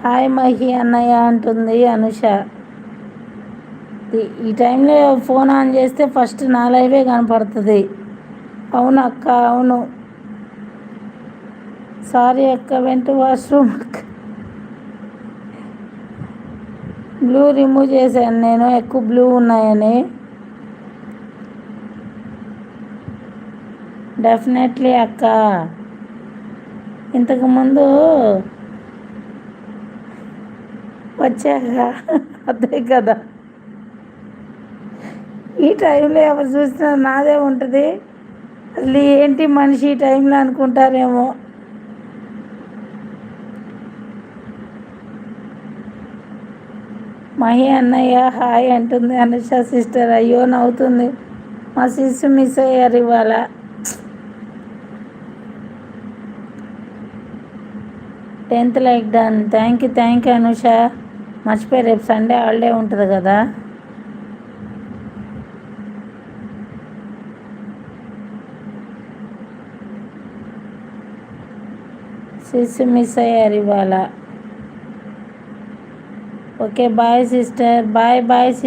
Hi Mahi అన్నయ్య అంటుంది అనుష. ఈ టైంలో ఫోన్ ఆన్ చేస్తే ఫస్ట్ నా లైవే కనపడుతుంది. అవును అక్క, అవును. సారీ అక్క, వెంట వాష్రూమ్ అక్క. బ్లూ రిమూవ్ చేశాను నేను, ఎక్కువ బ్లూ ఉన్నాయని. డెఫినెట్లీ అక్క. ఇంతకుముందు వచ్చాక అదే కదా, ఈ టైంలో ఎవరు చూసినా నాదే ఉంటుంది. అసలు ఏంటి మనిషి ఈ టైంలో అనుకుంటారేమో. మహి అన్నయ్య హాయ్ అంటుంది అనుష సిస్టర్. అయ్యో నవ్వుతుంది, మా సిస్టర్ మిస్ అయ్యారు ఇవాళ. Tenth like done. Thank you Anusha. మర్చిపోయి, రేపు సండే హాలిడే ఉంటుంది కదా. సిస్టర్ మిస్ అయ్యారు ఇవాళ. Okay bye sister, bye bye sister.